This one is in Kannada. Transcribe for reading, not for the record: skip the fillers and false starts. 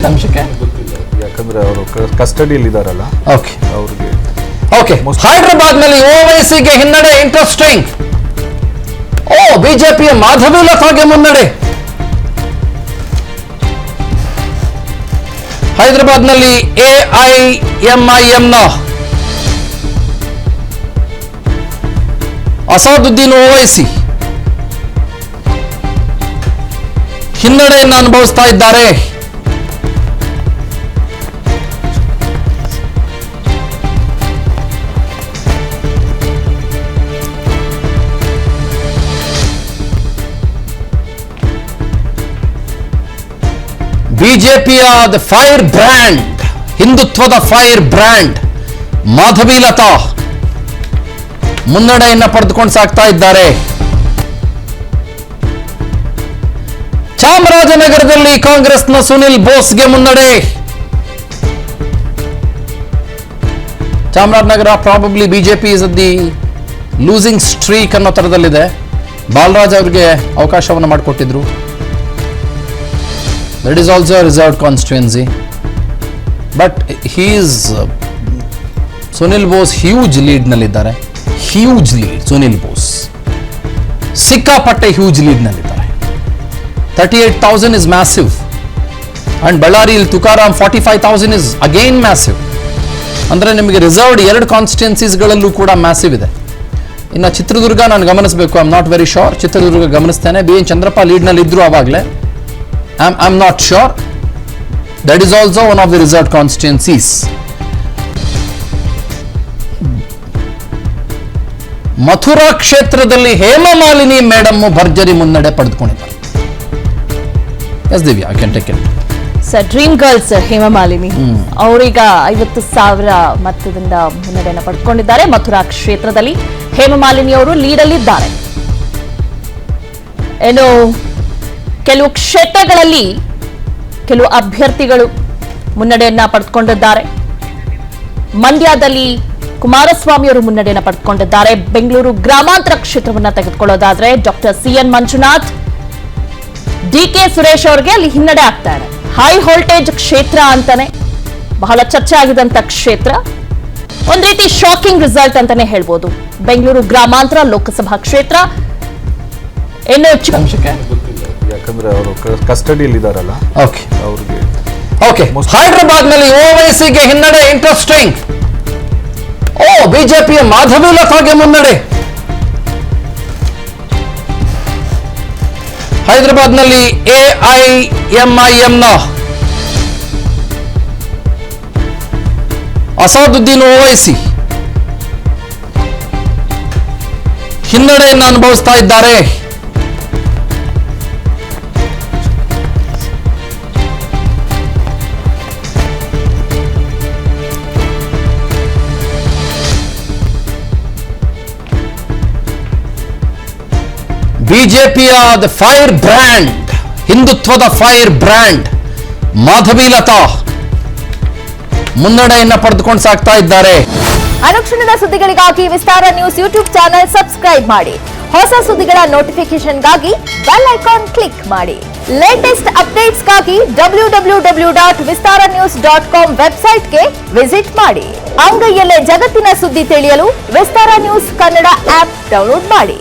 ಅಂಶಕ್ಕೆ ಯಾಕಂದ್ರೆ ಅವರು ಕಸ್ಟಡಿಯಲ್ಲಿ ಇದಾರಲ್ಲ. ಓಕೆ ಅವ್ರಿಗೆ ಓಕೆ ಹೈದರಾಬಾದ್ ನಲ್ಲಿ ಓವೈಸಿಗೆ ಹಿನ್ನಡೆ. ಇಂಟ್ರೆಸ್ಟಿಂಗ್. ಬಿಜೆಪಿಯ ಮಾಧವಿ ಲತಾಗೆ ಮುನ್ನಡೆ. ಹೈದರಾಬಾದ್ ನಲ್ಲಿ ಎಐಎಂಐಎಂನ ಅಸಾದುದ್ದೀನ್ ಓವೈಸಿ ಹಿನ್ನಡೆಯನ್ನು ಅನುಭವಿಸ್ತಾ ಇದ್ದಾರೆ. ಬಿಜೆಪಿಯ ದ ಫೈರ್ ಬ್ರ್ಯಾಂಡ್, ಹಿಂದುತ್ವದ ಫೈರ್ ಬ್ರ್ಯಾಂಡ್ ಮಾಧವಿ ಲತಾ ಮುನ್ನಡೆಯನ್ನ ಪಡೆದುಕೊಂಡು ಸಾಗ್ತಾ ಇದ್ದಾರೆ. ಚಾಮರಾಜನಗರದಲ್ಲಿ ಕಾಂಗ್ರೆಸ್ನ ಸುನಿಲ್ ಬೋಸ್ಗೆ ಮುನ್ನಡೆ. Chamarajanagar probably BJP is the losing strike ಅನ್ನೋ ತರದಲ್ಲಿದೆ. ಬಾಲರಾಜ್ ಅವರಿಗೆ ಅವಕಾಶವನ್ನು ಮಾಡಿಕೊಟ್ಟಿದ್ರು. That is also a reserved constituency, but he is Sunil Bose huge lead ನಲ್ಲಿದ್ದಾರೆ. huge lead Sunil Bose ಸಿಕ್ಕಾಪಟ್ಟೆ huge lead ನಲ್ಲಿದ್ದಾರೆ. 38,000 is massive and Ballari Tukaram 45,000 is again massive. ಅಂದ್ರೆ ನಿಮಗೆ ರಿಸರ್ವ್ಡ್ 2 ಕಾನ್ಸ್ಟಿಟ್ಯೂನ್ಸೀಸ್ ಗಳಲ್ಲೂ ಕೂಡ ಮ್ಯಾಸಿವ್ ಇದೆ. ಇನ್ನು ಚಿತ್ರದುರ್ಗ ನಾನು ಗಮನಿಸಬೇಕು. I am not very sure. Chitradurga ಗಮನಿಸ್ತೇನೆ. ಬಿ ಎನ್ ಚಂದ್ರಪ್ಪ ಲೀಡ್ ನಲ್ಲಿ ಇದ್ರು ಆವಾಗಲೇ. I'm not sure. That is also one of the reserved constituencies. Mathura ಕ್ಷೇತ್ರದಲ್ಲಿ ಹೇಮಮಾಲಿನಿ ಮೇಡಮ್ ಭರ್ಜರಿ ಮುನ್ನಡೆ ಪಡೆದುಕೊಂಡಿದ್ದಾರೆ. Yes Divya, I can take it. Sir, dream girls Hema Malini ಅವರೀಗ 50,000 ಮತದಿಂದ ಮುನ್ನಡೆಯನ್ನು ಪಡೆದುಕೊಂಡಿದ್ದಾರೆ. ಮಥುರಾ ಕ್ಷೇತ್ರದಲ್ಲಿ ಹೇಮಮಾಲಿನಿ ಅವರು ಲೀಡಲ್ಲಿದ್ದಾರೆ. ಏನು ಕೆಲವು ಕ್ಷೇತ್ರಗಳಲ್ಲಿ ಕೆಲವು ಅಭ್ಯರ್ಥಿಗಳು ಮುನ್ನಡೆಯನ್ನ ಪಡೆದುಕೊಂಡಿದ್ದಾರೆ. ಮಂಡ್ಯದಲ್ಲಿ ಕುಮಾರಸ್ವಾಮಿ ಅವರು ಮುನ್ನಡೆಯನ್ನು ಪಡೆದುಕೊಂಡಿದ್ದಾರೆ. ಬೆಂಗಳೂರು ಗ್ರಾಮಾಂತರ ಕ್ಷೇತ್ರವನ್ನು ತೆಗೆದುಕೊಳ್ಳೋದಾದ್ರೆ doctor C N Manjunath, D K Suresh ಅವರಿಗೆ ಅಲ್ಲಿ ಹಿನ್ನಡೆ ಆಗ್ತಾ ಇದೆ. ಹೈ ವೋಲ್ಟೇಜ್ ಕ್ಷೇತ್ರ ಅಂತಾನೆ ಬಹಳ ಚರ್ಚೆ ಆಗಿದಂತ ಕ್ಷೇತ್ರ. ಒಂದ್ ರೀತಿ ಶಾಕಿಂಗ್ ರಿಸಲ್ಟ್ ಅಂತಾನೆ ಹೇಳ್ಬೋದು. ಬೆಂಗಳೂರು ಗ್ರಾಮಾಂತರ ಲೋಕಸಭಾ ಕ್ಷೇತ್ರ. ಏನು ಅಂಶಕ್ಕೆ ಯಾಕಂದ್ರೆ ಅವರು ಕಸ್ಟಡಿಯಲ್ಲಿ ಇದಾರಲ್ಲ. ಓಕೆ ಅವ್ರಿಗೆ ಓಕೆ ಹೈದರಾಬಾದ್ ನಲ್ಲಿ ಓವೈಸಿಗೆ ಹಿನ್ನಡೆ. ಇಂಟ್ರೆಸ್ಟಿಂಗ್. ಬಿಜೆಪಿಯ ಮಾಧವಿ ಲತಾಗೆ ಮುನ್ನಡೆ. ಹೈದರಾಬಾದ್ ನಲ್ಲಿ ಎಐಎಂಐಎಂನ ಅಸಾದುದ್ದೀನ್ ಓವೈಸಿ ಹಿನ್ನಡೆಯನ್ನು ಅನುಭವಿಸ್ತಾ ಇದ್ದಾರೆ. ಬಿಜೆಪಿಯ ದ ಫೈರ್ ಬ್ರ್ಯಾಂಡ್, ಹಿಂದುತ್ವದ ಫೈರ್ ಬ್ರ್ಯಾಂಡ್ ಮಾಧವಿ ಲತಾ ಮುನ್ನಡೆಯನ್ನ ಪಡೆದುಕೊಂಡು ಸಾಗ್ತಾ ಇದ್ದಾರೆ. ಅನುಕ್ಷಣದ ಸುದ್ದಿಗಳಿಗಾಗಿ ವಿಸ್ತಾರ ನ್ಯೂಸ್ ಯೂಟ್ಯೂಬ್ ಚಾನೆಲ್ ಸಬ್ಸ್ಕ್ರೈಬ್ ಮಾಡಿ. ಹೊಸ ಸುದ್ದಿಗಳ ನೋಟಿಫಿಕೇಶನ್ಗಾಗಿ ಬೆಲ್ ಐಕಾನ್ ಕ್ಲಿಕ್ ಮಾಡಿ. ಲೇಟೆಸ್ಟ್ ಅಪ್ಡೇಟ್ಸ್ಗಾಗಿ www.vistaranews.com ವೆಬ್ಸೈಟ್ಗೆ ವಿಸಿಟ್ ಮಾಡಿ. ಅಂಗೈಯಲ್ಲೇ ಜಗತ್ತಿನ ಸುದ್ದಿ ತಿಳಿಯಲು ವಿಸ್ತಾರ ನ್ಯೂಸ್ ಕನ್ನಡ ಆಪ್ ಡೌನ್ಲೋಡ್ ಮಾಡಿ.